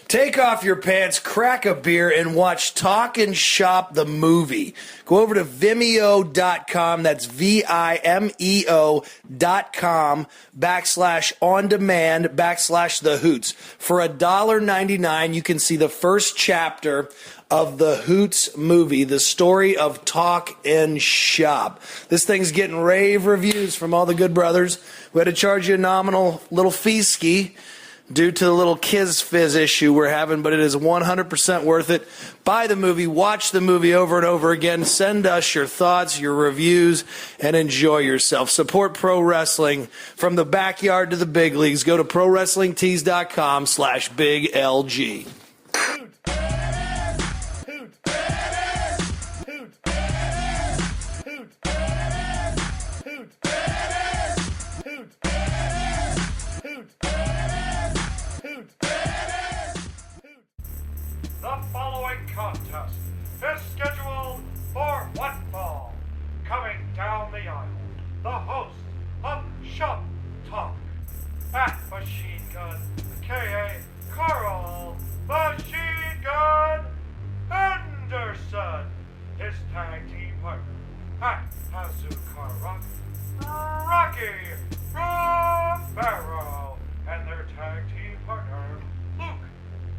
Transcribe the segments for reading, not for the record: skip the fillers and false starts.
Take off your pants, crack a beer, and watch Talk and Shop the movie. Go over to Vimeo.com, that's Vimeo.com, /on-demand/The Hoots. For $1.99, you can see the first chapter of the Hoots movie, the story of Talk and Shop. This thing's getting rave reviews from all the good brothers. We had to charge you a nominal little fee-ski due to the little Kiz Fizz issue we're having, but it is 100% worth it. Buy the movie, watch the movie over and over again, send us your thoughts, your reviews, and enjoy yourself. Support pro wrestling from the backyard to the big leagues. Go to ProWrestlingTees.com/BigLG. The following contest is scheduled for one fall. Coming down the aisle, the host of Shop Talk, at Machine Gun, K.A. Carl Machine Gun Anderson. His tag team partner, at Hazuka Rock, Rocky Romero. And their tag team partner, Luke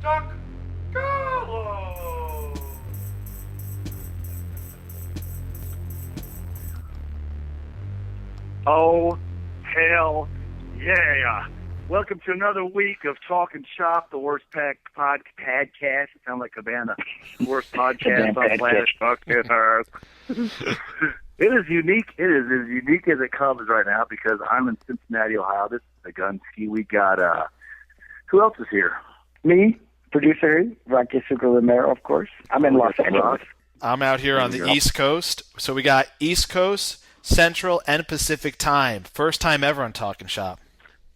Duck Gallo. Oh, hell yeah. Welcome to another week of Talk and Shop, the worst podcast. It sounds like Cabana. Worst podcast on planet fucking Earth. It is unique. It is as unique as it comes right now because I'm in Cincinnati, Ohio. This is the Gunski. We got, who else is here? Me, producer, Rocky Romero, of course. I'm in Los Angeles. I'm out here on the East Coast. So we got East Coast, Central, and Pacific time. First time ever on Talking Shop.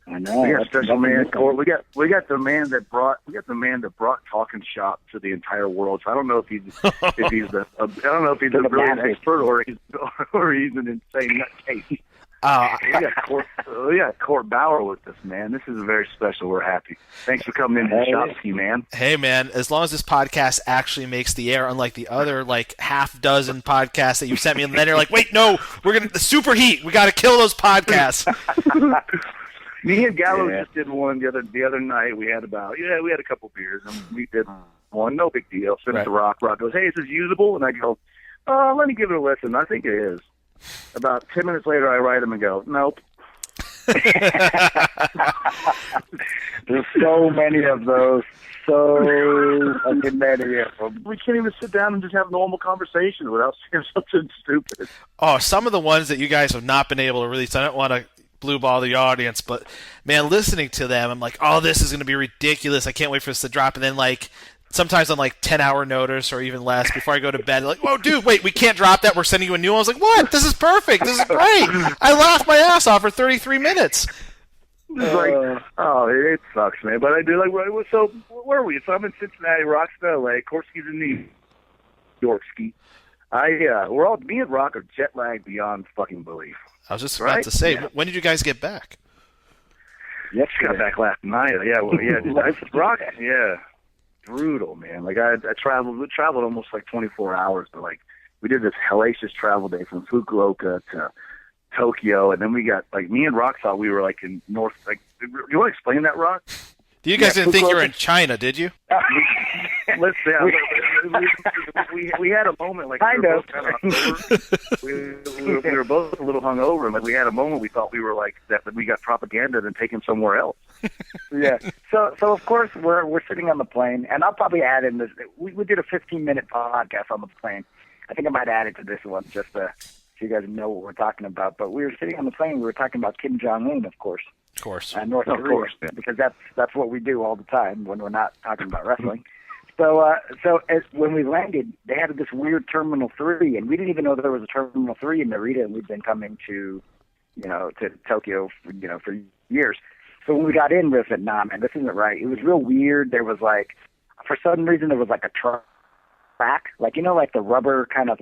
I know. We got special man. We got the man that brought Talking Shop to the entire world. So I don't know if he's a brilliant expert or he's an insane nutcase. We got Court Bauer with us, man. This is very special. We're happy. Thanks for coming in to the shop, man. Hey, man. As long as this podcast actually makes the air, unlike the other half dozen podcasts that you sent me, and then you're like, wait, no, we're gonna the superheat. We got to kill those podcasts. Me and Gallo just did one the other night. We had a couple beers and we did one. No big deal. Sent it to Rock. Rock goes, hey, is this usable? And I go, let me give it a listen. I think it is. About 10 minutes later, I write him and go, nope. There's so many of those. So fucking many of them. We can't even sit down and just have normal conversation without saying something stupid. Oh, some of the ones that you guys have not been able to release, I don't want to blue ball the audience, but man, listening to them, I'm like, oh, this is going to be ridiculous. I can't wait for this to drop. And then sometimes on 10-hour notice or even less before I go to bed, whoa, dude, wait, we can't drop that. We're sending you a new one. I was like, what? This is perfect. This is great. I laughed my ass off for 33 minutes. It sucks, man. But I do so where are we? So I'm in Cincinnati, Rock's in LA, Korski's in New York ski. Me and Rock are jet lagged beyond fucking belief. I was just about to say, when did you guys get back? Yes, got back last night. Rock, brutal, man. We traveled almost 24 hours, but we did this hellacious travel day from Fukuoka to Tokyo, and then we got me and Rock thought we were in North. You want to explain that, Rock? You guys didn't think you were in China, did you? Let's say we had a moment we were both a little hungover, and we had a moment we thought we were that we got propaganda and taken somewhere else. Yeah. So of course we're sitting on the plane, and I'll probably add in this. We did a 15-minute podcast on the plane. I think I might add it to this one just so you guys know what we're talking about. But we were sitting on the plane. We were talking about Kim Jong-un, of course. Of course. North Korea, because that's what we do all the time when we're not talking about wrestling. So when we landed, they had this weird Terminal 3, and we didn't even know there was a Terminal 3 in Narita, and we've been coming to Tokyo, for years. So when we got in, we said, nah, man, this isn't right. It was real weird. There was for some reason, there was a track, the rubber kind of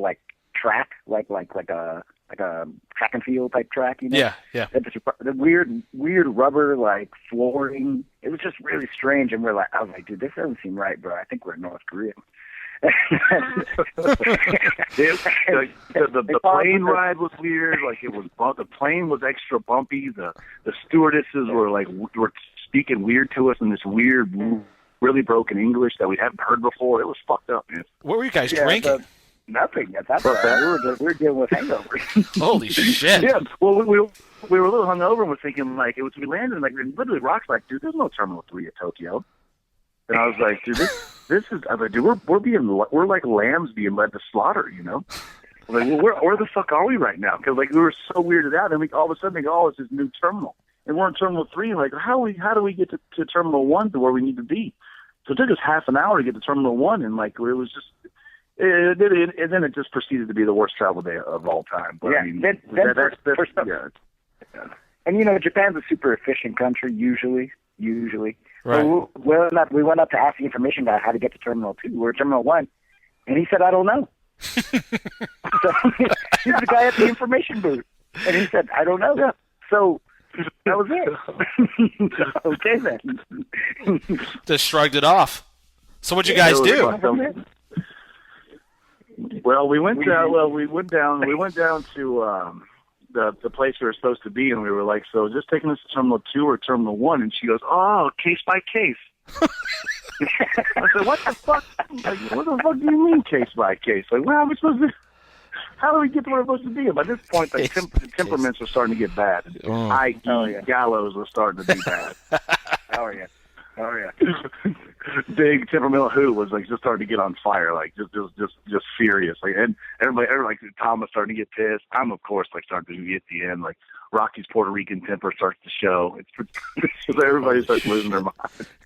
track, like a track and field type track, you know? Yeah, yeah. The weird rubber like flooring. It was just really strange, and I was like, dude, this doesn't seem right, bro. I think we're in North Korea. The plane ride was weird. Like the plane was extra bumpy. The stewardesses were speaking weird to us in this weird, really broken English that we hadn't heard before. It was fucked up, man. What were you guys drinking? Nothing at that point. We were dealing with hangovers. Holy shit! Yeah. Well, we were a little hungover and was thinking we landed and literally Rock's like, dude, there's no Terminal 3 at Tokyo. And I was like, dude, this is. I was like, dude, we're like lambs being led to slaughter, you know. I was like, well, where the fuck are we right now? Because we were so weirded out, and all of a sudden they go, oh, it's this new terminal, and we're in Terminal 3. Like, how do we get to Terminal 1 to where we need to be? So it took us half an hour to get to Terminal 1, and it was just. And then it just proceeded to be the worst travel day of all time. But, yeah, I mean, yeah. And you know, Japan's a super efficient country usually. Right. So we went up to ask the information guy how to get to Terminal 2. We're at Terminal 1, and he said, I don't know. So he's the guy at the information booth, and he said, I don't know. Yeah. So that was it. Okay then. Just shrugged it off. So what'd you guys do? Well, we went down to the place we were supposed to be, and we were like, so is this taking us to Terminal 2 or Terminal 1? And she goes, oh, case by case. I said, what the fuck? Like, what the fuck do you mean case by case? Like, where are we supposed to? How do we get to where we're supposed to be? By this point, the temperaments were starting to get bad. Gallows was starting to be bad. Oh yeah. Big temperamental who was just starting to get on fire, just furious. And everybody Tom was starting to get pissed. I'm of course starting to get the end. Rocky's Puerto Rican temper starts to show. It's everybody starts losing their mind.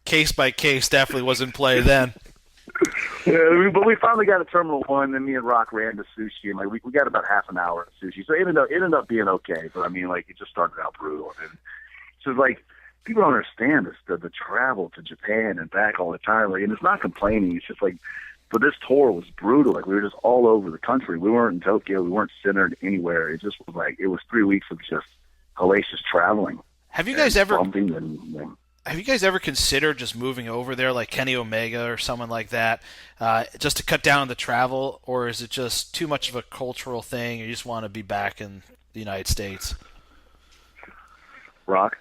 Case by case definitely was in play then. Yeah, but we finally got to Terminal 1, then me and Rock ran to sushi, and we got about half an hour of sushi. So it ended up being okay, but I mean, it just started out brutal. And so people don't understand this, the travel to Japan and back all the time. And it's not complaining. It's just but this tour was brutal. We were just all over the country. We weren't in Tokyo. We weren't centered anywhere. It just was it was 3 weeks of just hellacious traveling. Have you guys ever considered just moving over there, like Kenny Omega or someone like that, just to cut down on the travel, or is it just too much of a cultural thing? You just want to be back in the United States? Rock?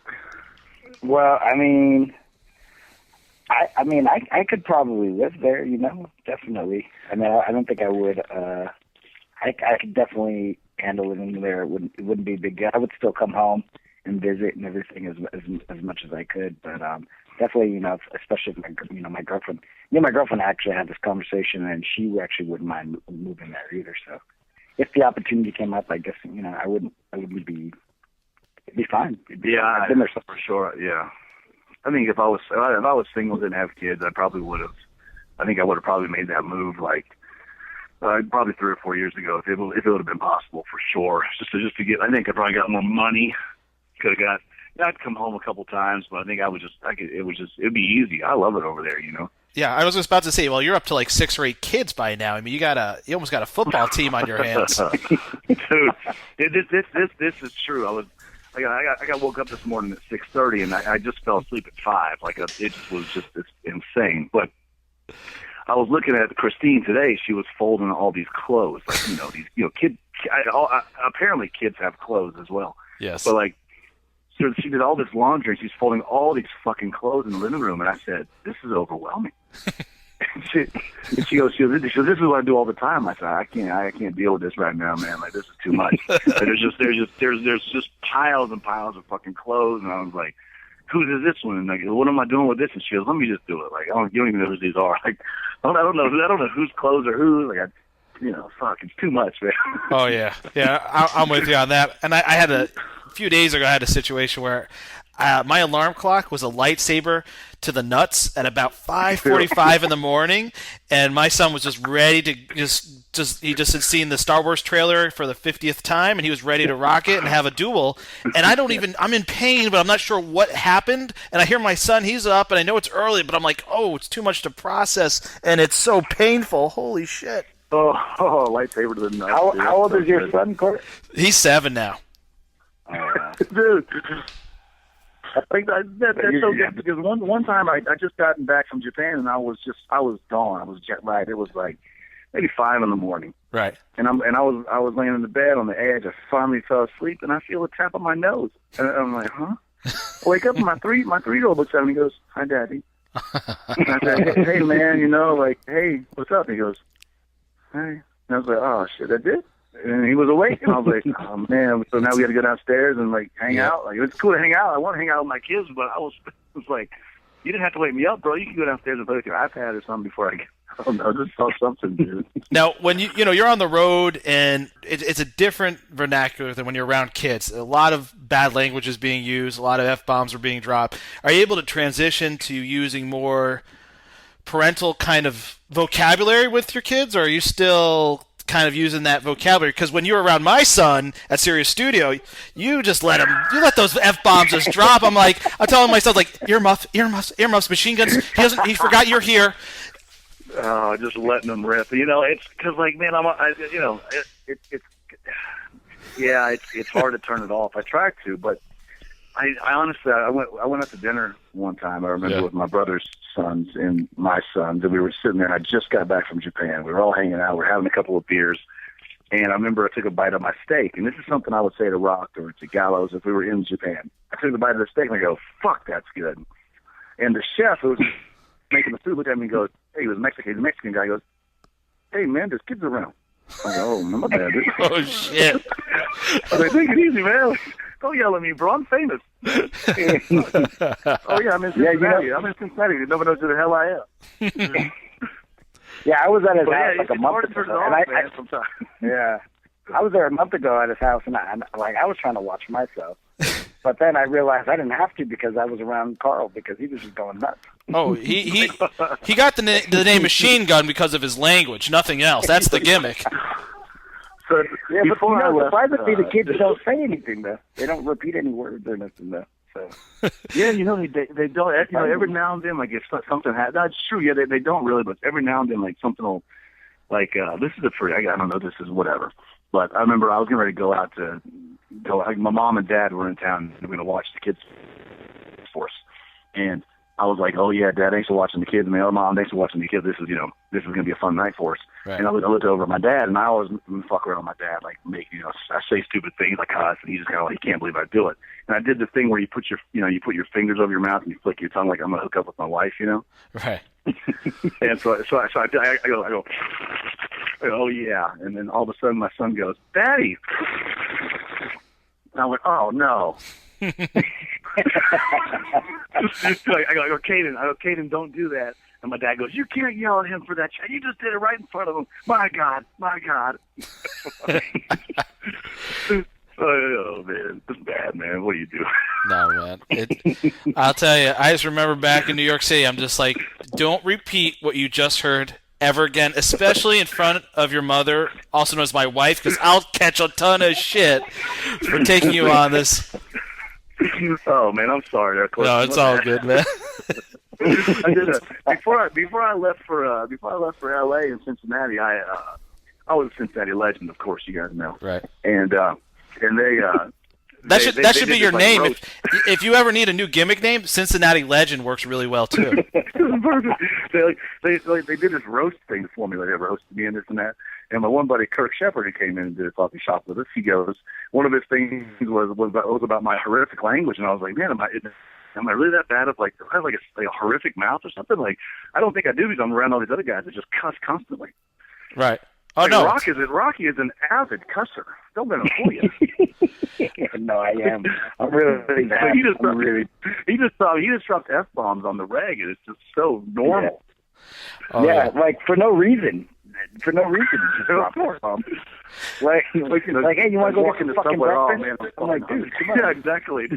Well, I mean, I could probably live there, you know, definitely. I mean, I don't think I would. I could definitely handle living there. It wouldn't be a big deal. I would still come home and visit and everything as much as I could. But definitely, you know, especially if my girlfriend. My girlfriend actually had this conversation, and she actually wouldn't mind moving there either. So, if the opportunity came up, I guess I wouldn't be. It'd be fine. I've been there for sure. Yeah, I think if I was single and didn't have kids, I probably would have. I think I would have probably made that move probably 3 or 4 years ago if it would have been possible for sure. Just to get. I think I probably got more money. Could have got. I'd come home a couple times, but I think it'd be easy. I love it over there, you know. Yeah, I was just about to say, well, you're up to 6 or 8 kids by now. I mean, you almost got a football team on your hands. Dude, this is true. I got woke up this morning at 6:30, and I just fell asleep at 5. It's insane. But I was looking at Christine today. She was folding all these clothes, kids. Apparently, kids have clothes as well. Yes. But so she did all this laundry, and she's folding all these fucking clothes in the living room. And I said, "This is overwhelming." She goes, this is what I do all the time. I said, I can't deal with this right now, man. This is too much. There's just piles and piles of fucking clothes, and I was like, whose is this one? And what am I doing with this? And she goes, let me just do it. You don't even know who these are. I don't know whose clothes are whose. Fuck, it's too much, man. Oh yeah, I'm with you on that. And I had a few days ago, I had a situation where my alarm clock was a lightsaber to the nuts at about 5:45 in the morning, and my son was just ready to he just had seen the Star Wars trailer for the 50th time, and he was ready to rock it and have a duel. And I'm in pain, but I'm not sure what happened. And I hear my son, he's up, and I know it's early, but I'm like, oh, it's too much to process, and it's so painful. Holy shit. lightsaber to the nuts. How old is your son, Court? He's 7 now. Dude. That's so good because one time I just gotten back from Japan and I was gone. I was jet lagged. It was like maybe 5 in the morning. Right. And I was laying in the bed on the edge. I finally fell asleep and I feel a tap on my nose. And I'm like, huh? I wake up and my 3-year-old looks at me and he goes, "Hi, Daddy." And I said, hey man, hey, what's up? And he goes, "Hey." And I was like, "Oh shit, that's it?" And he was awake, and I was like, "Oh man!" So now we got to go downstairs and hang out. Like it's cool to hang out. I want to hang out with my kids, but I was like, "You didn't have to wake me up, bro. You can go downstairs and play with your iPad or something before I get." I don't know, just saw something, dude. Now, when you're on the road and it's a different vernacular than when you're around kids. A lot of bad language is being used. A lot of F-bombs are being dropped. Are you able to transition to using more parental kind of vocabulary with your kids, or are you still kind of using that vocabulary? Because when you're around my son at Sirius Studio, you just let those F-bombs just drop. I'm telling myself, earmuffs, machine guns. He forgot you're here. Just letting them rip. It's because, man, it's hard to turn it off. I tried to, but I honestly, I went out to dinner one time. I remember with my brother's sons and my sons, and we were sitting there. And I just got back from Japan. We were all hanging out. We were having a couple of beers, and I remember I took a bite of my steak. And this is something I would say to Rock or to Gallows if we were in Japan. I took a bite of the steak and I go, "Fuck, that's good." And the chef who was making the food looked at me and goes, "Hey," he was Mexican. The Mexican guy goes, "Hey man, there's kids around." I go, "Oh, my bad, dude." Oh shit! I was like, "Take it easy, man. Don't yell at me, bro. I'm famous." "Oh yeah, I'm in Cincinnati. I'm in Cincinnati. Nobody knows who the hell I am." Yeah, I was at his house a month ago, and I was there a month ago at his house, and I was trying to watch myself, but then I realized I didn't have to because I was around Carl because he was just going nuts. Oh, he got the name Machine Gun because of his language, nothing else. That's the gimmick. So yeah, but surprisingly, the kids the don't say anything though. They don't repeat any words or nothing though. So. Yeah, they don't. Every now and then, if something happens, that's true. Yeah, they don't really, but every now and then, something will, this is I don't know, this is whatever. But I remember I was getting ready to go out. My mom and dad were in town. And we're going to watch the kids force, and I was like, "Oh yeah, Dad, thanks for watching the kids." And "Oh, Mom, thanks for watching the kids. This is going to be a fun night for us." Right. And I looked over at my dad, and I always fuck around with my dad, I say stupid things like cuss, and he just kind of he can't believe I do it. And I did the thing where you put your your fingers over your mouth and you flick your tongue like I'm going to hook up with my wife, Right. And so I go, "Oh yeah," and then all of a sudden my son goes, "Daddy," and I went, "Oh no." I go, Caden, don't do that. And my dad goes, "You can't yell at him for that. You just did it right in front of him. My God." Oh man, it's bad, man. What do you do? No, man. I'll tell you, I just remember back in New York City, I'm just like, don't repeat what you just heard ever again, especially in front of your mother, also known as my wife, because I'll catch a ton of shit for taking you on this. Oh man, I'm sorry. No, it's all good, man. I did before I left for LA and Cincinnati. I was a Cincinnati legend, of course, you guys know. Right. And they that should be your name. If you ever need a new gimmick name, Cincinnati Legend works really well too. They did this roast thing for me. They roasted me and this and that. And my one buddy, Kirk Shepard, who came in and did a coffee shop with us, he goes, one of his things was about my horrific language, and I was like, man, am I really that bad? I have a horrific mouth or something? I don't think I do because I'm around all these other guys that just cuss constantly. Right. Oh no. Rocky is an avid cusser. Don't let him fool you. No, I am. I'm really bad. He just dropped F-bombs on the reg, and it's just so normal. Yeah, for no reason. Just drop F-bombs. Hey, you want to go get some fucking breakfast? I'm like, dude, come on. Yeah, exactly.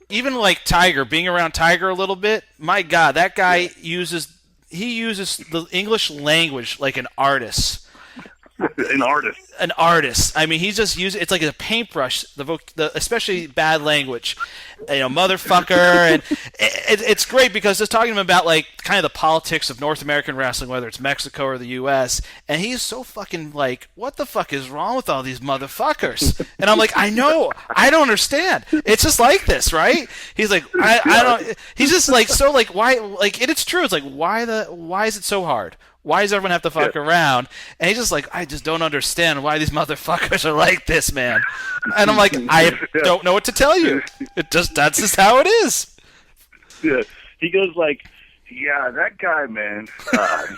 Even Tiger, being around Tiger a little bit, my God, that guy uses the English language like an artist. An artist. An artist. I mean, he's just using it's like a paintbrush. The especially bad language, motherfucker, and it's great because it's talking about like kind of the politics of North American wrestling, whether it's Mexico or the U.S. And he's so fucking like, what the fuck is wrong with all these motherfuckers? And I'm like, I know, I don't understand. It's just like this, right? He's like, I don't. He's just like so like why like and it's true. It's like why is it so hard? Why does everyone have to fuck around? And he's just like, I just don't understand why these motherfuckers are like this, man. And I'm like, I don't know what to tell you. That's just how it is. Yeah. He goes like, yeah, that guy, man,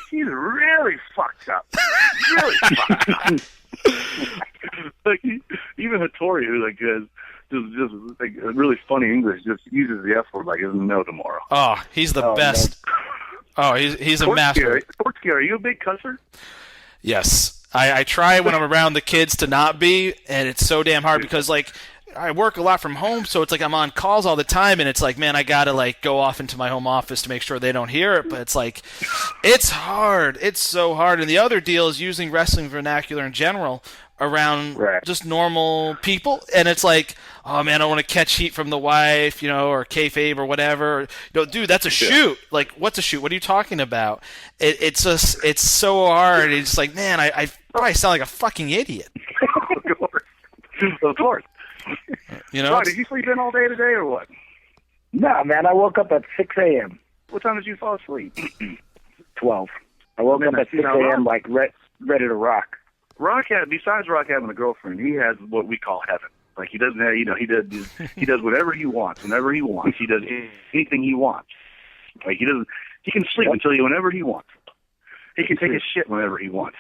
he's really fucked up. Really fucked up. Like even Hattori, who like just like really funny English, just uses the F word like he doesn't know tomorrow. Oh, he's the best. Man. Oh, he's a master. Kortsky, are you a big cusser? Yes. I try when I'm around the kids to not be, and it's so damn hard because, like, I work a lot from home, so it's like I'm on calls all the time, and it's like, man, I gotta, like, go off into my home office to make sure they don't hear it, but it's like, it's hard. It's so hard. And the other deal is using wrestling vernacular in general around just normal people, and it's like, oh man, I don't want to catch heat from the wife, or kayfabe or whatever. Dude, that's a shoot. Like, what's a shoot? What are you talking about? It's so hard. It's like, man, I probably sound like a fucking idiot. Of course. Did you sleep in all day today or what? No, man, I woke up at 6 a.m. What time did you fall asleep? 12. I woke up at 6 a.m. like ready to rock. Besides Rock having a girlfriend, he has what we call heaven. Like he doesn't have, he does whatever he wants, whenever he wants. He does anything he wants. Like he can sleep until whenever he wants. He can take a shit whenever he wants.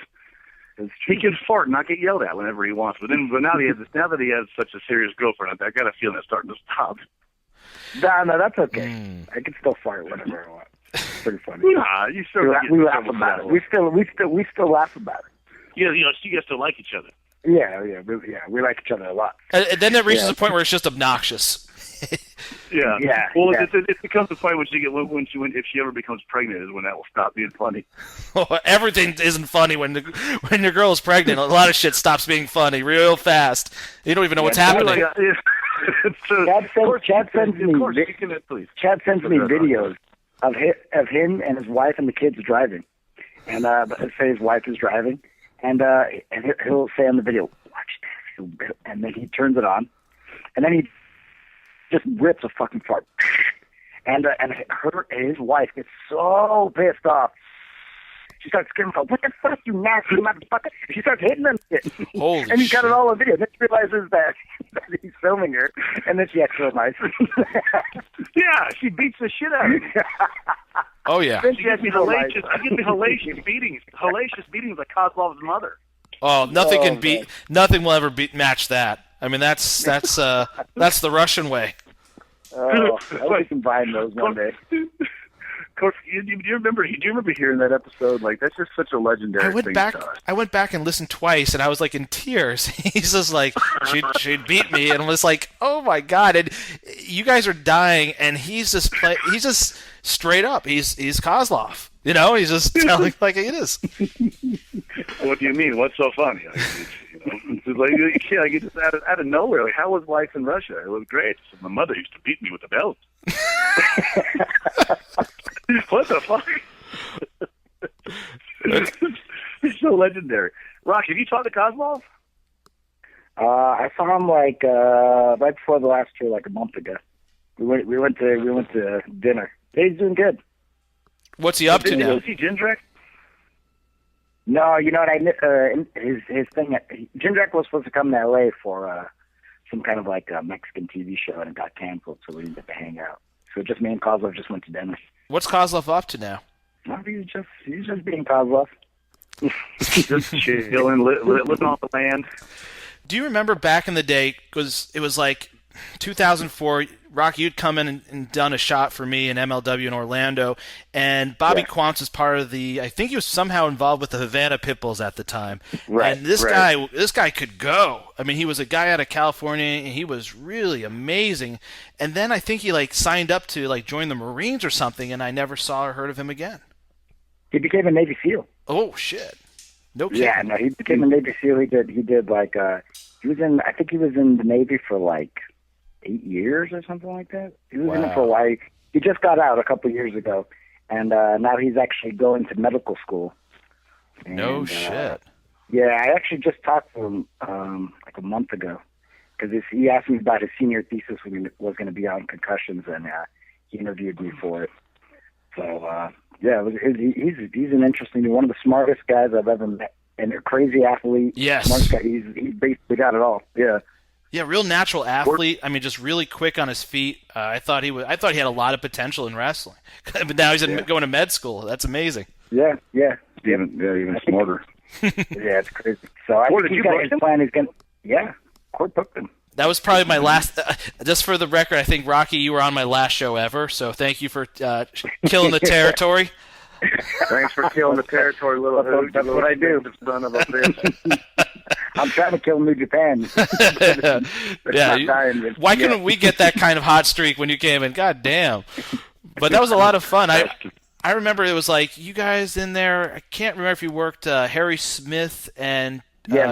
He can fart and not get yelled at whenever he wants. But now that he has such a serious girlfriend, I got a feeling it's starting to stop. No, that's okay. I can still fart whenever I want. It's pretty funny. Nah, you still we laugh about it. We still laugh about it. Yeah, you guys still like each other. Yeah, we like each other a lot. And then it reaches a point where it's just obnoxious. Yeah. Well, it becomes a point if she ever becomes pregnant is when that will stop being funny. Well, everything isn't funny when your girl is pregnant. A lot of shit stops being funny real fast. You don't even know what's happening. Chad sends me videos of him and his wife and the kids driving, and say his wife is driving. And he'll say on the video, watch this, and then he turns it on, and then he just rips a fucking fart, and his wife gets so pissed off. She starts screaming, "What the fuck, you nasty motherfucker!" She starts hitting him, and he's got it all on video. Then she realizes that he's filming her, and then she acts so nice. Yeah, she beats the shit out of him. Oh yeah. She gives me hellacious beatings like Kozlov's mother. Oh, nothing will ever match that. I mean, that's the Russian way. Oh, I hope we can find those one day. Coach, do you remember hearing that episode? Like, that's just such a legendary thing. I went back and listened twice, and I was like in tears. He's just like, she'd beat me, and was like, oh my god! And you guys are dying, and he's just straight up. He's Kozlov. He's just telling like it is. What do you mean? What's so funny? It's like you just out of nowhere. Like, how was life in Russia? It was great. So my mother used to beat me with a belt. What the fuck? It's so legendary. Rock, have you talked to Kozlov? I saw him like right before the last tour, like a month ago. We went to dinner. He's doing good. What's he up to now? Is he Jindrak? No, you know what? His thing. Jindrak was supposed to come to LA for some kind of like a Mexican TV show, and it got canceled, so we didn't get to hang out. So just me and Kozlov just went to dinner. What's Kozlov up to now? No, he's just being Kozlov. Just chilling, living off the land. Do you remember back in the day? Because it was like 2004. Rocky, you'd come in and done a shot for me in MLW in Orlando, and Bobby Quantz was part of the. I think he was somehow involved with the Havana Pitbulls at the time. Right. And this guy could go. I mean, he was a guy out of California, and he was really amazing. And then I think he signed up to join the Marines or something, and I never saw or heard of him again. He became a Navy SEAL. Oh shit! No kidding. Yeah, no, he became a Navy SEAL. He did like he was in. I think he was in the Navy for like 8 years or something like that. He was in it for a while. He just got out a couple of years ago, and now he's actually going to medical school. And, No shit. Yeah, I actually just talked to him like a month ago because he asked me about his senior thesis when it was going to be on concussions, and he interviewed me for it. So he's an interesting, one of the smartest guys I've ever met, and a crazy athlete. Yes, smartest guy. He's basically got it all. Yeah. Yeah, real natural athlete. I mean, just really quick on his feet. I thought he had a lot of potential in wrestling, but now he's going to med school. That's amazing. Yeah. Even smarter. Yeah, it's crazy. So I think he's got his plan. He's going. Yeah, Court booked him. That was probably my last. Just for the record, I think Rocky, you were on my last show ever. So thank you for killing the territory. Thanks for killing the territory, little hoot. That's what I do. Son of a bitch. I'm trying to kill New Japan. Why couldn't we get that kind of hot streak when you came in? God damn. But that was a lot of fun. I remember it was like you guys in there. I can't remember if you worked Harry Smith and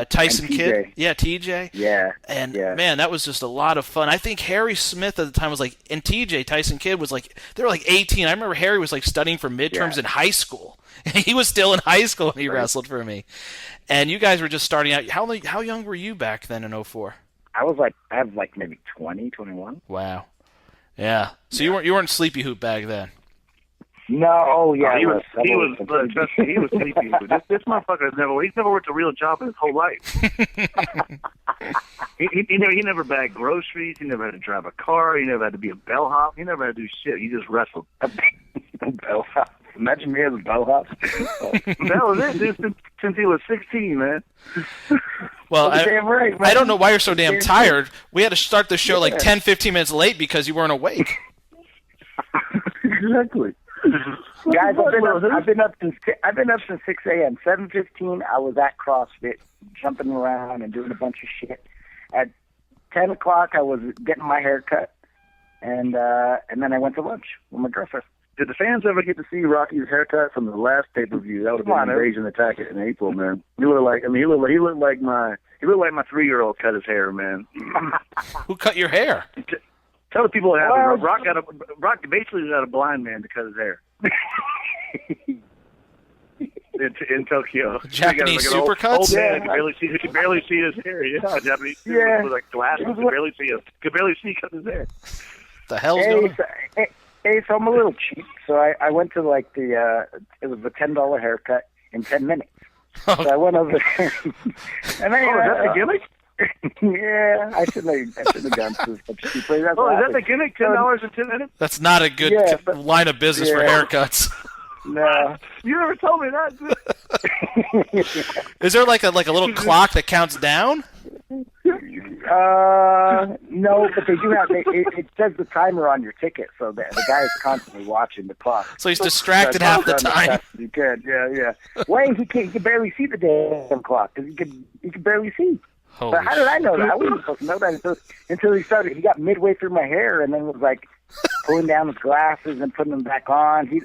Tyson and Kidd. Yeah, TJ. Yeah. And man, that was just a lot of fun. I think Harry Smith at the time was like, and TJ, Tyson Kidd, was like, they were like 18. I remember Harry was like studying for midterms in high school. He was still in high school when he wrestled for me. And you guys were just starting out. How young were you back then in 04? I have like maybe 20, 21. Wow. Yeah. So you weren't Sleepy Hoop back then. No, oh yeah, he was sleepy. This motherfucker he's never worked a real job in his whole life. he never bagged groceries. He never had to drive a car. He never had to be a bellhop. He never had to do shit. He just wrestled. Bellhop. Imagine me as a bellhop. That was it, dude. Since he was 16, man. Well, right, I don't know why you're so damn tired. We had to start the show like 10, 15 minutes late because you weren't awake. Exactly. Guys, I've been up since 6 a.m. 7:15, I was at CrossFit, jumping around and doing a bunch of shit. At 10 o'clock, I was getting my hair cut, and then I went to lunch with my girlfriend. Did the fans ever get to see Rocky's haircut from the last pay-per-view? That would have been Invasion Attack in April, man. He looked like my 3-year-old cut his hair, man. Who cut your hair? Tell the people what happened. Rock basically got a blind man to cut his hair. in Tokyo. Japanese supercuts? Old man could barely see his hair. Yeah, Japanese with like glasses. Could barely see cut his hair. The hell's going on? Hey, so I'm a little cheap, so I went to like it was a $10 haircut in 10 minutes. So I went over there. And then, is that the gimmick? Yeah, I shouldn't have gone to such cheap place. Is that the gimmick? $10 in 10 minutes? That's not a good line of business for haircuts. No, you never told me that. Is there like a little clock that counts down? No, but they do have. It says the timer on your ticket, so the guy is constantly watching the clock. So he's distracted half the time. You could, yeah. Wait, he can barely see the damn clock because he can barely see. But how did I know that? I wasn't supposed to know that until he started. He got midway through my hair and then was like pulling down his glasses and putting them back on. And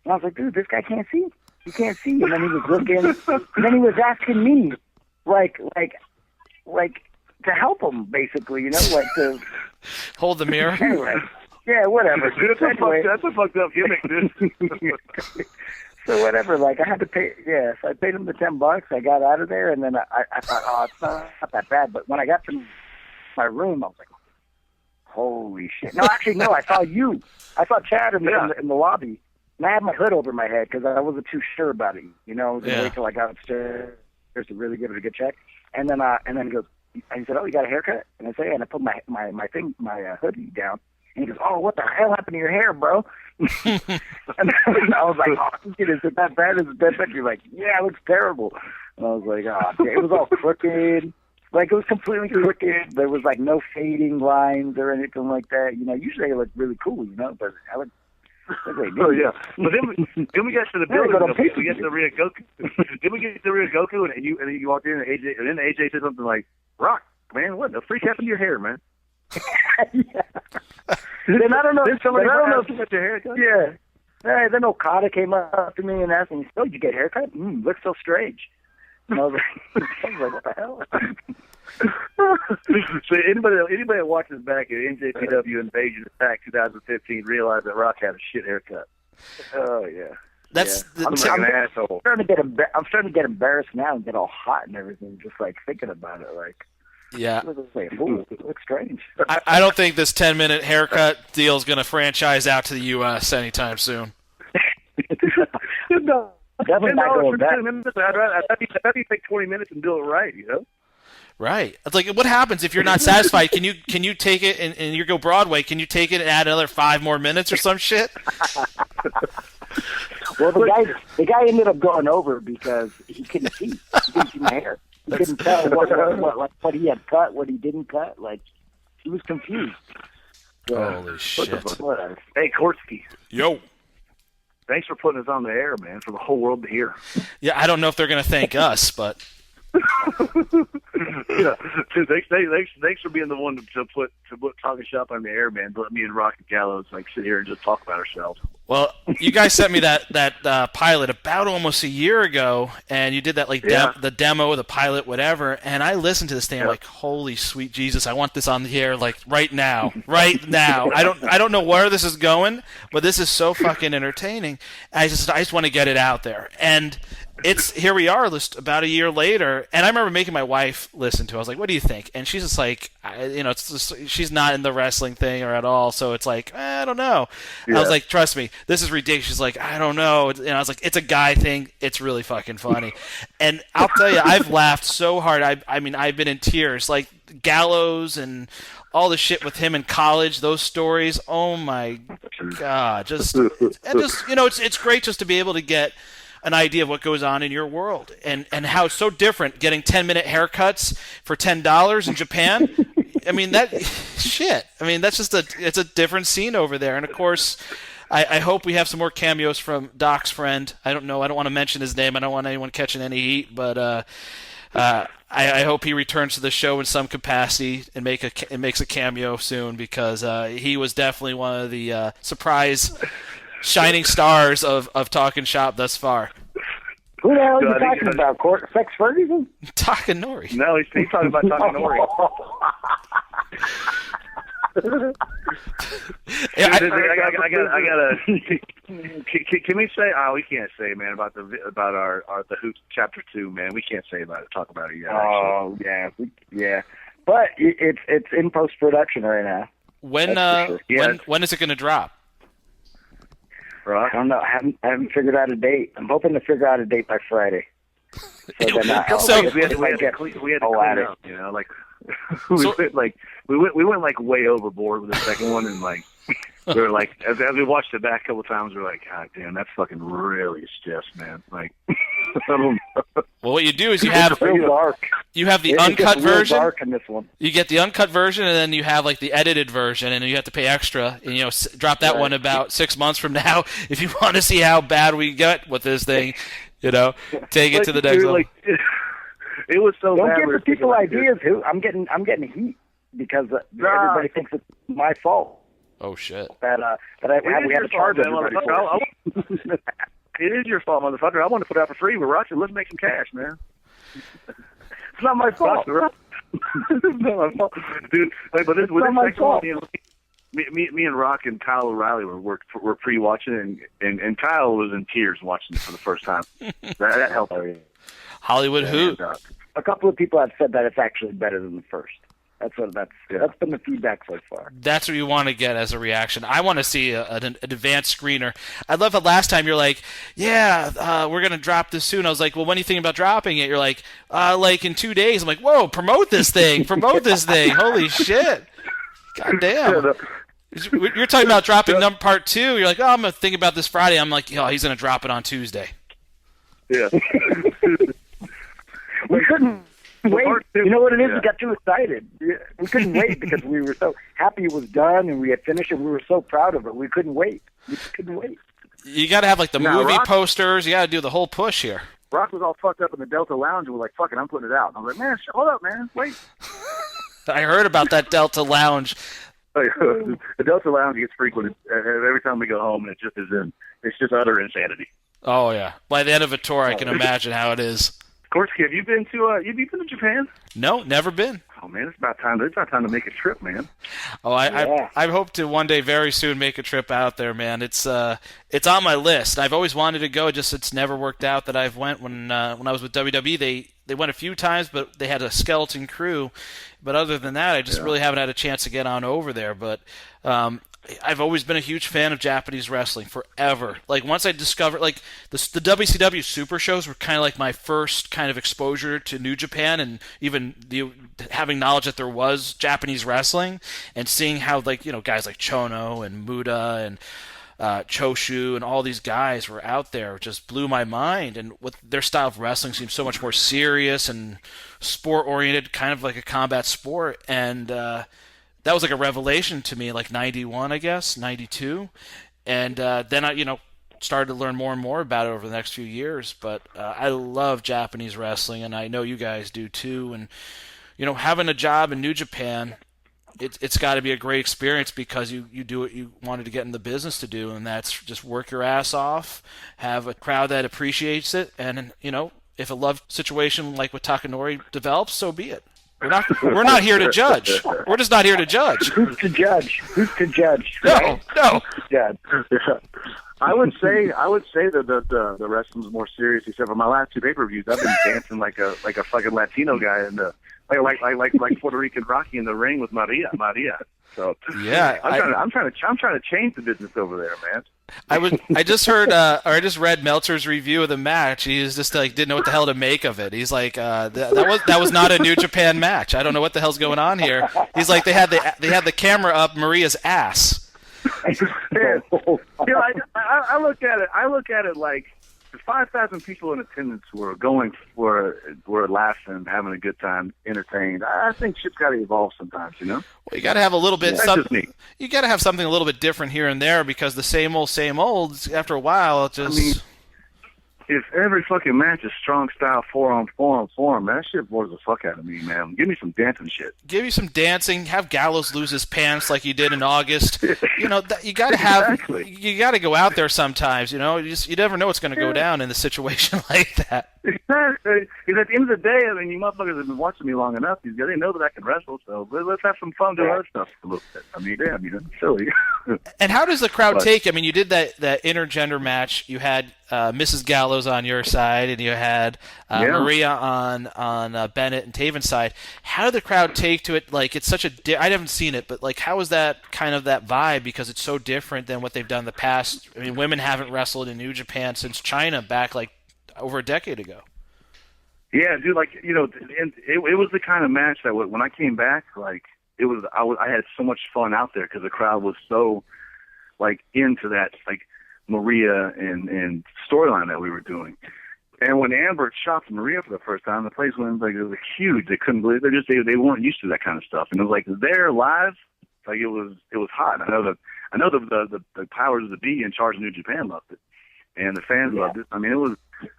I was like, dude, this guy can't see. He can't see. And then he was looking. And then he was asking me, like to help him, basically, like to hold the mirror. Anyway, yeah, whatever. That's a fucked up gimmick, dude. So whatever, I had to pay. Yeah, so I paid him the $10. I got out of there, and then I thought, oh, it's not that bad. But when I got to my room, I was like, holy shit! No, actually, no. I saw you. I saw Chad in the lobby, and I had my hood over my head because I wasn't too sure about it. I was gonna wait till I got upstairs to really give it a good check. And then he goes, and he said, "Oh, you got a haircut?" And I said, "Yeah." And I put my hoodie down. And he goes, "Oh, what the hell happened to your hair, bro?" And I was like, "Oh, is it that bad? Is it that bad?" You're like, "Yeah, it looks terrible." And I was like, "Oh, it was all crooked. It was completely crooked. There was no fading lines or anything like that. Usually it looked really cool, but I would." Oh yeah, but then we got to the building. We got to the Ryogoku. Then we get to the Ryogoku, and you walked in, and then AJ said something like, "Rock, man, what the freak happened to your hair, man?" Yeah. Then I don't know. Then somebody got your haircut. Yeah. Then Okada came up to me and asked me, "Oh, did you get a haircut? Looks so strange." And I was like, "What the hell?" So anybody that watches back at NJPW Invasion Attack 2015 realized that Rock had a shit haircut. Oh yeah. That's I'm like an asshole. I'm starting to get embarrassed now and get all hot and everything, just like thinking about it. Like, yeah. It looks strange. I don't think this 10-minute haircut deal is going to franchise out to the U.S. anytime soon. No. Definitely not going back. I'd rather you take 20 minutes and do it right, you know? Right. It's like, what happens if you're not satisfied? Can you take it and you go Broadway? Can you take it and add another 5 more minutes or some shit? Well, the guy ended up going over because he couldn't see. He couldn't see my hair. He couldn't tell what he had cut, what he didn't cut. Like, he was confused. Holy shit. Whatever. Hey, Kortsky. Yo. Thanks for putting us on the air, man, for the whole world to hear. Yeah, I don't know if they're going to thank us, but... Yeah, thanks for being the one to put Talking Shop on the air, man. Let me and Rock and Gallows sit here and just talk about ourselves. Well, you guys sent me that pilot about almost a year ago, and you did that the demo, the pilot, whatever. And I listened to this thing. I'm like, holy sweet Jesus, I want this on the air right now, right now. I don't know where this is going, but this is so fucking entertaining. I just want to get it out there. And here we are, about a year later, and I remember making my wife listen to it. I was like, "What do you think?" And she's just like, she's not in the wrestling thing or at all, so it's like, I don't know. Yeah. I was like, "Trust me, this is ridiculous." She's like, "I don't know," and I was like, "It's a guy thing. It's really fucking funny." And I'll tell you, I've laughed so hard. I mean, I've been in tears. Like Gallows and all the shit with him in college, those stories. Oh my God, it's great just to be able to get an idea of what goes on in your world and how it's so different getting 10-minute haircuts for $10 in Japan. I mean, that's just it's a different scene over there. And of course, I hope we have some more cameos from Doc's friend. I don't know. I don't want to mention his name. I don't want anyone catching any heat, but I hope he returns to the show in some capacity and makes a cameo soon, because he was definitely one of the surprise shining stars of Talking Shop thus far. Who the hell are you talking about? Sex Ferguson? Takanori. No, he's talking about Takanori. Yeah, I gotta. Can we say? Oh, we can't say, man, about the Hoops Chapter 2, man. We can't say about it. Talk about it yet. Oh yeah. But it's in post production right now. When is it going to drop? Right. I don't know. I haven't figured out a date. I'm hoping to figure out a date by Friday. We had to clean up, you know, like we went way overboard with the second one, and we were like, as we watched it back a couple times, we were like, God damn, that's fucking really stiff, man. Like, I don't know. Well, what you do is you have the uncut version. Dark in this one. You get the uncut version, and then you have the edited version, and you have to pay extra. And drop that one about 6 months from now if you want to see how bad we get with this thing. Take it to the next level. It was so Don't bad. give the people ideas. I'm getting heat because everybody thinks it's my fault. Oh shit! That we had to charge everybody for it. It is your fault, motherfucker. I want to put it out for free. We're Roger. Let's make some cash, man. It's not my fault. It's not my fault, dude. But this was my fault. Me and Rock and Kyle O'Reilly were pre-watching, and Kyle was in tears watching it for the first time. that helped. Hollywood Hoot. A couple of people have said that it's actually better than the first. That's been the feedback so far. That's what you want to get as a reaction. I want to see an advanced screener. I love that last time you're like, we're going to drop this soon. I was like, well, when are you thinking about dropping it? You're like in 2 days. I'm like, whoa, promote this thing. Promote this thing. Holy shit. God damn. You're talking about dropping part 2. You're like, I'm going to think about this Friday. I'm like, he's going to drop it on Tuesday. Yeah. We couldn't wait. You know what it is? We got too excited. We couldn't wait because we were so happy it was done and we had finished it. We were so proud of it. We couldn't wait. You got to have the movie posters. You got to do the whole push here. Rock was all fucked up in the Delta Lounge and we're like, fuck it, I'm putting it out. And I was like, man, hold up, man. Wait. I heard about that Delta Lounge. The Delta Lounge gets frequented every time we go home, and it's just utter insanity. Oh yeah. By the end of a tour, I can imagine how it is. Korsky, have you been to Japan? No, never been. Oh man, it's about time to make a trip, man. Oh, I hope to one day very soon make a trip out there, man. It's on my list. I've always wanted to go, just it's never worked out that I've went. When I was with WWE, they went a few times, but they had a skeleton crew. But other than that, I just really haven't had a chance to get on over there. But I've always been a huge fan of Japanese wrestling forever. Like once I discovered, like the WCW Super shows were kind of like my first kind of exposure to New Japan, and even having knowledge that there was Japanese wrestling, and seeing how guys like Chono and Muda and Choshu and all these guys were out there just blew my mind. And with their style of wrestling seemed so much more serious and sport oriented, kind of like a combat sport. And that was like a revelation to me, like 91, I guess, 92. And then I, started to learn more and more about it over the next few years. But I love Japanese wrestling, and I know you guys do too. And, having a job in New Japan, it's got to be a great experience because you do what you wanted to get in the business to do, and that's just work your ass off, have a crowd that appreciates it, and, if a love situation like with Takanori develops, so be it. We're not here to judge. We're just not here to judge. Who's to judge? No, no. Yeah. I would say that the wrestling's more serious. Except for my last two pay-per-views, I've been dancing like a fucking Latino guy in the like Puerto Rican Rocky in the ring with Maria. So yeah, I'm trying to change the business over there, man. I just heard or I just read Meltzer's review of the match. He was just didn't know what the hell to make of it. He's like that was not a New Japan match. I don't know what the hell's going on here. He's like they had the camera up Maria's ass. Man, I look at it like the 5,000 people in attendance were laughing, having a good time, entertained. I think shit's got to evolve sometimes, Well, you got to have a little bit. You got to have something a little bit different here and there because the same old. After a while, it just. If every fucking match is strong style 4-on-4, that shit bores the fuck out of me, man. Give me some dancing shit. Give you some dancing. Have Gallows lose his pants like you did in August. You got to have. Exactly. You got to go out there sometimes. You never know what's going to go down in a situation like that. Exactly. Because at the end of the day, you motherfuckers have been watching me long enough. They know that I can wrestle, so let's have some fun doing other stuff a little bit. It's silly. And how does the crowd take? You did that intergender match. You had Mrs. Gallows on your side, and you had Maria on Bennett and Taven's side. How did the crowd take to it? Like, it's such a I haven't seen it, but how is that kind of that vibe? Because it's so different than what they've done in the past. Women haven't wrestled in New Japan since China back over a decade ago. Yeah, dude. It was the kind of match that when I came back, it was. I had so much fun out there because the crowd was so into that Maria and storyline that we were doing. And when Amber chopped Maria for the first time, the place went it was huge. They couldn't believe it. They weren't used to that kind of stuff. And it was there live, it was hot. I know the powers of the be in charge of New Japan loved it, and the fans loved it. It was.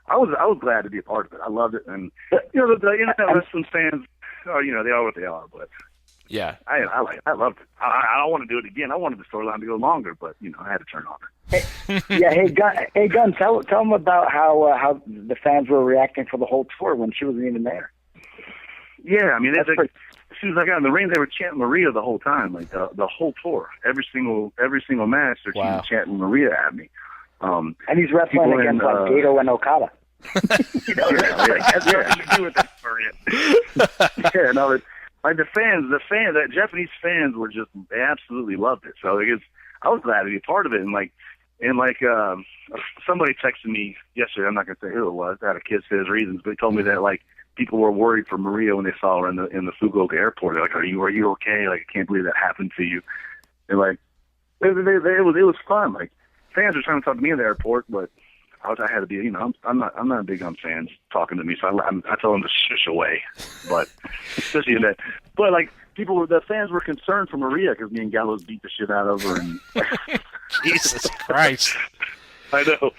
I was glad to be a part of it. I loved it, and the internet wrestling fans, they are what they are. But yeah, I loved it. I don't want to do it again. I wanted the storyline to go longer, but I had to turn on it. Hey, Gunn, tell them about how the fans were reacting for the whole tour when she wasn't even there. Yeah, as soon as I got in the ring, they were chanting Maria the whole time, the whole tour, every single match. They're chanting Maria at me. And he's wrestling against Gato and Okada. That's what you do with that Maria. The fans, the Japanese fans were they absolutely loved it. So I was glad to be a part of it. And somebody texted me yesterday. I'm not gonna say who it was. Out of kids for his reasons, but he told me that people were worried for Maria when they saw her in the Fukuoka airport. They're like, "Are you okay? I can't believe that happened to you." And it was fun. Fans were trying to talk to me in the airport, but I had to be. I'm not a big on fans talking to me, so I tell them to shush away. But especially in that, but the fans were concerned for Maria because me and Gallows beat the shit out of her. And Jesus Christ! I know,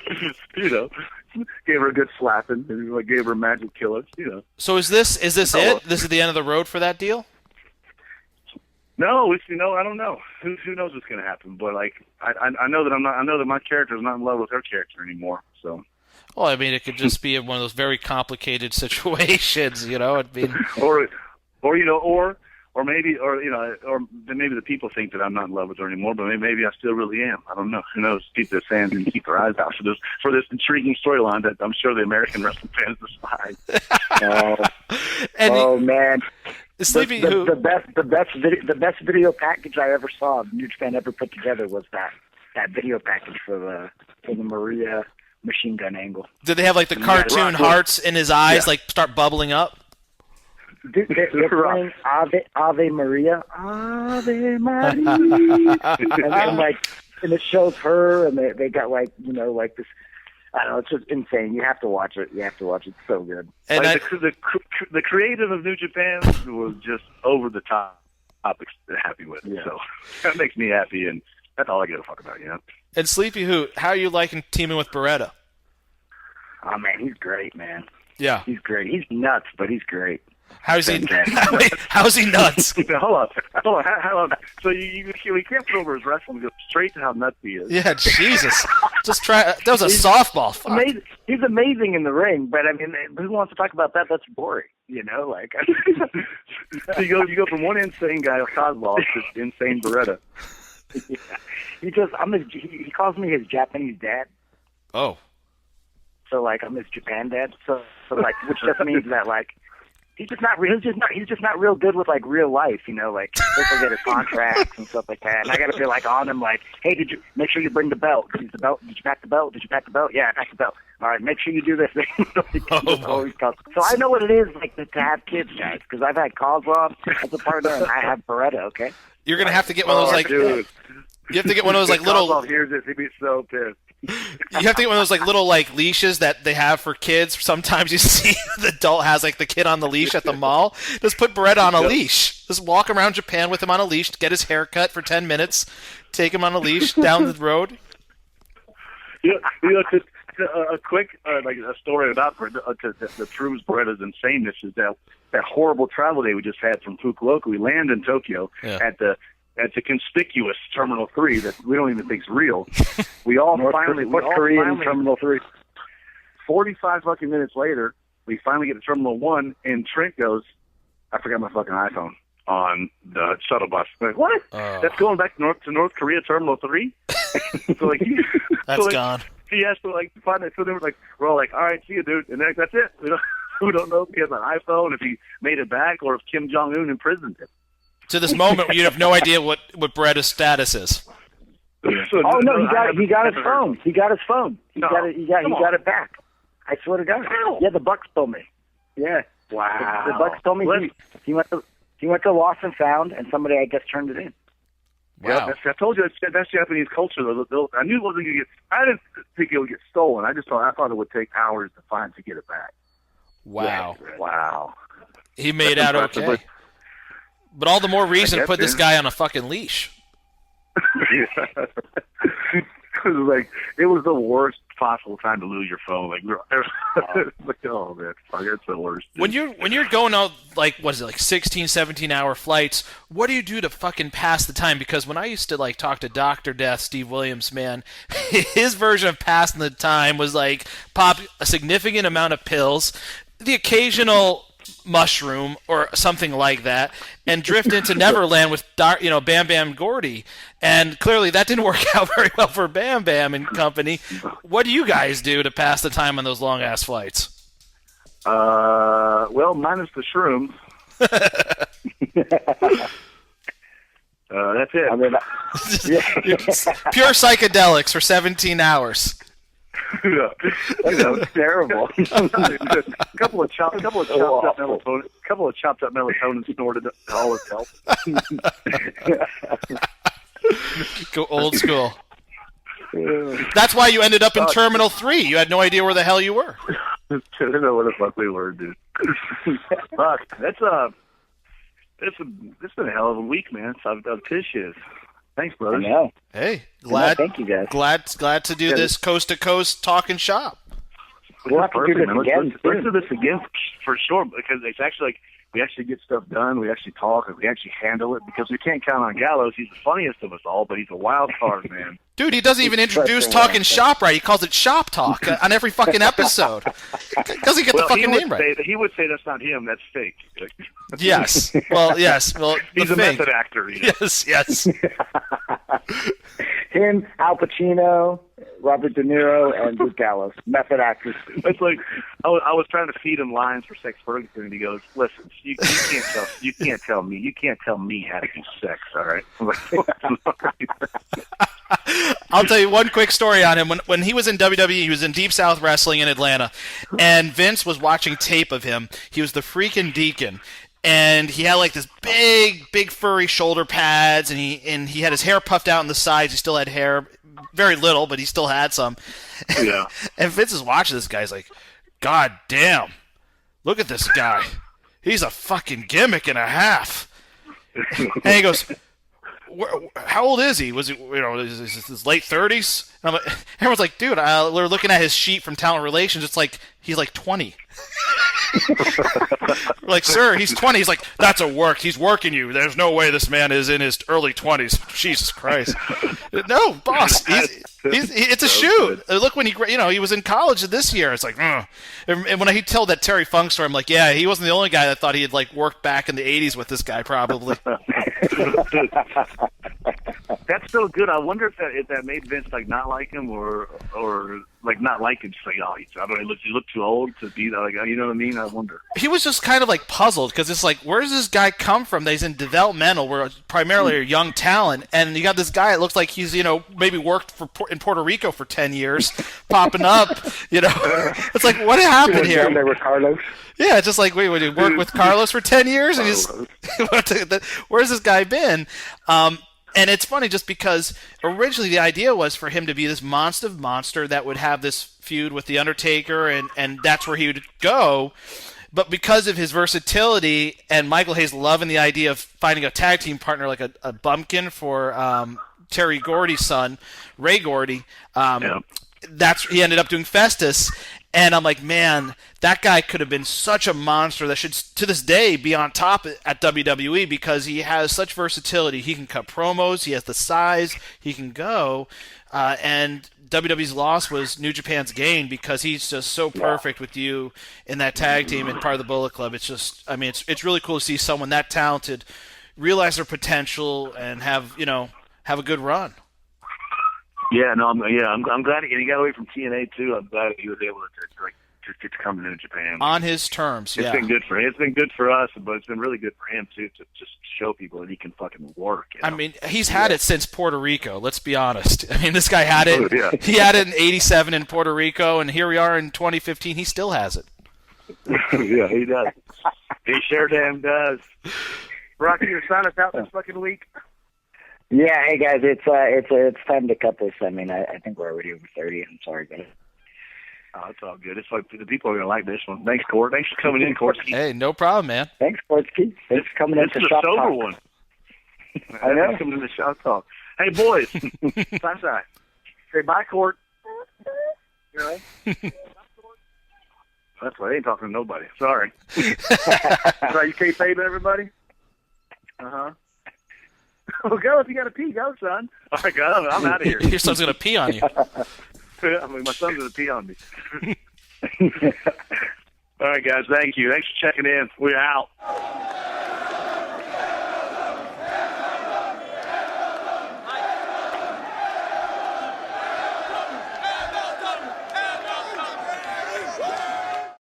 gave her a good slapping, and gave her a magic killer, So is this it? This is the end of the road for that deal? No, I don't know. Who knows what's going to happen? But like, I know that I know that my character is not in love with her character anymore. So. Well, I mean, it could just be one of those very complicated situations, you know. I mean, or maybe the people think that I'm not in love with her anymore, but maybe I still really am. I don't know. Who knows? Keep their fans and keep their eyes out for this intriguing storyline that I'm sure the American wrestling fans despise. Man. Sleepy the best video package I ever saw, New Japan ever put together, was that video package for the Maria machine gun angle. Did they have like the cartoon hearts in his eyes, like start bubbling up? Dude, they're playing Ave Maria, Ave Maria, and it shows her, and they got like this. I don't know. It's just insane. You have to watch it. It's so good. And the creative of New Japan was just over the top happy with it. Yeah. So that makes me happy, and that's all I give a fuck about, you know. And Sleepy Hoot, how are you liking teaming with Beretta? Oh man, he's great, man. Yeah, he's great. He's nuts, but he's great. How's he? How's he nuts? Hold on. So you can't put over his wrestling. Go straight to how nuts he is. Yeah, Jesus. Just try. That was a softball. Fuck. Amazing. He's amazing in the ring, but I mean, who wants to talk about that? That's boring. You know, like. So you go from one insane guy, Cosmo, to insane Beretta. Yeah. He calls me his Japanese dad. Oh. So like I'm his Japan dad. So like, which just means that like. He's just not real good with like real life, you know, like he'll forget his contracts and stuff like that. And I gotta be like on him like, hey, did you make sure you bring the belt? Did you pack the belt? Did you pack the belt? Yeah, I packed the belt. All right, make sure you do this thing. So I know what it is like to have kids, guys, because I've had Kozlov as a partner and I have Beretta. Okay. You're gonna have to get one of those like. Dude. You have to get one of those like little. Kozlov hears it, he'd be so pissed. You have to get one of those like little like leashes that they have for kids. Sometimes you see the adult has like the kid on the leash at the mall. Just put Beretta on a leash. Just walk around Japan with him on a leash. Get his hair cut for 10 minutes. Take him on a leash down the road. Just a quick like a story about that proves Beretta's insaneness is that horrible travel day we just had from Fukuoka. We landed in Tokyo at the conspicuous Terminal 3 that we don't even think is real. We all finally Terminal 3. 45 fucking minutes later, we finally get to Terminal 1, and Trent goes, I forgot my fucking iPhone on the shuttle bus. I'm like, what? That's going back to North Korea Terminal 3? So like, that's gone. He has to like find it. So then we're all like, all right, see you, dude. And that's it. We don't know if he has an iPhone, if he made it back, or if Kim Jong-un imprisoned him. To this moment, you have no idea what Beretta's status is. No, he got his phone. He got his phone. He got it back. I swear to God. Yeah, the Bucks told me. Yeah. Wow. The Bucks told me he went to Lost and Found, and somebody I guess turned it in. Wow. Yeah, I told you that's Japanese culture. I knew it wasn't going to get. I didn't think it would get stolen. I thought it would take hours to get it back. Wow. Yeah. Wow. He made out okay. But all the more reason to put this guy on a fucking leash. It was the worst possible time to lose your phone. Oh man, it's the worst. When you're going out like 16, 17-hour flights, what do you do to fucking pass the time? Because when I used to like talk to Dr. Death, Steve Williams, man, his version of passing the time was like pop a significant amount of pills, the occasional mushroom or something like that, and drift into Neverland with Bam Bam Gordy. And clearly that didn't work out very well for Bam Bam and company. What do you guys do to pass the time on those long ass flights? Well, minus the shrooms. That's it. I mean, pure psychedelics for 17 hours. That's terrible. A couple of chopped up melatonin snorted always helps. Go old school. That's why you ended up in Terminal 3. You had no idea where the hell you were. I didn't know where the fuck we were, dude. Fuck, it's been a hell of a week, man. So I've pissed shiz. Thanks, brother. I know. Hey, glad. Thank you, guys. Glad to do this coast to coast talking shop. We'll have to do this again. Let's do this again for sure, because it's actually like we actually get stuff done. We actually talk, and we actually handle it because we can't count on Gallows. He's the funniest of us all, but he's a wild card, man. Dude, he doesn't even introduce talking shop right. He calls it shop talk on every fucking episode. Doesn't get the fucking name right. He would say that's not him. That's fake. Yes. Well, yes. Well, he's a fake. method actor. Yes, yes. Him, Al Pacino, Robert De Niro, and Luke Gallows, method actors. It's like I was trying to feed him lines for Sex Ferguson, and he goes, "Listen, you can't tell me how to do sex, all right?" I'm like, I'll tell you one quick story on him. When he was in WWE, he was in Deep South Wrestling in Atlanta, and Vince was watching tape of him. He was the freaking Deacon, and he had like this big furry shoulder pads, and he had his hair puffed out on the sides. He still had hair, very little, but he still had some. Yeah. And Vince is watching this guy. He's like, "God damn, look at this guy. He's a fucking gimmick and a half." And he goes, "How old is he? Was he, is his late 30s?" And I'm like, everyone's like, "Dude, we're looking at his sheet from Talent Relations. It's like he's like 20." We're like, "Sir, he's 20." He's like, "That's a work. He's working you. There's no way this man is in his early 20s. Jesus Christ." No, boss. It's a shoot. Look, when he was in college this year. It's like, ugh. And when he told that Terry Funk story, I'm like, yeah, he wasn't the only guy that thought he had like worked back in the 80s with this guy, probably. That's so good. I wonder if that made Vince like not like him or like not like him. Just like, oh, I don't know, he looked too old to be like, you know what I mean? I wonder. He was just kind of like puzzled because it's like, where does this guy come from? That he's in developmental, where primarily a young talent, and you got this guy. It looks like he's maybe worked in Puerto Rico for 10 years, popping up. It's like, what happened here? Down there with Carlos. Yeah, it's just like, wait, would you work with Carlos for 10 years? And where's this guy been? And it's funny just because originally the idea was for him to be this monster that would have this feud with The Undertaker, and that's where he would go. But because of his versatility and Michael Hayes loving the idea of finding a tag team partner like a bumpkin for Terry Gordy's son, Ray Gordy, he ended up doing Festus. And I'm like, man, that guy could have been such a monster that should, to this day, be on top at WWE because he has such versatility. He can cut promos. He has the size. He can go. And WWE's loss was New Japan's gain because he's just so perfect with you in that tag team and part of the Bullet Club. It's just, I mean, it's really cool to see someone that talented realize their potential and have a good run. Yeah, no, I'm glad he got away from TNA too. I'm glad he was able to come to New Japan on his terms. It's been good for him. It's been good for us, but it's been really good for him too to just show people that he can fucking work. I mean, he's had it since Puerto Rico. Let's be honest. I mean, this guy had it. Oh, yeah. He had it in '87 in Puerto Rico, and here we are in 2015. He still has it. Yeah, he does. He sure damn does. Rocky, you sign us out this fucking week. Yeah, hey guys, it's time to cut this. I mean, I think we're already over 30. I'm sorry, guys. Oh, it's all good. It's like the people are gonna like this one. Thanks, Court. Thanks for coming in, Kortsky. Hey, no problem, man. Thanks, Kortsky. Thanks for coming in to Shop sober Talk. one. I know. Coming in the Shop Talk. Hey, boys. Side. Say bye, Court. You know? That's why I ain't talking to nobody. Sorry. So you K-Fabing everybody? Uh-huh. Well, go if you got to pee. Go, son. All right, go. I'm out of here. Your son's going to pee on you. I mean, my son's going to pee on me. All right, guys. Thank you. Thanks for checking in. We're out.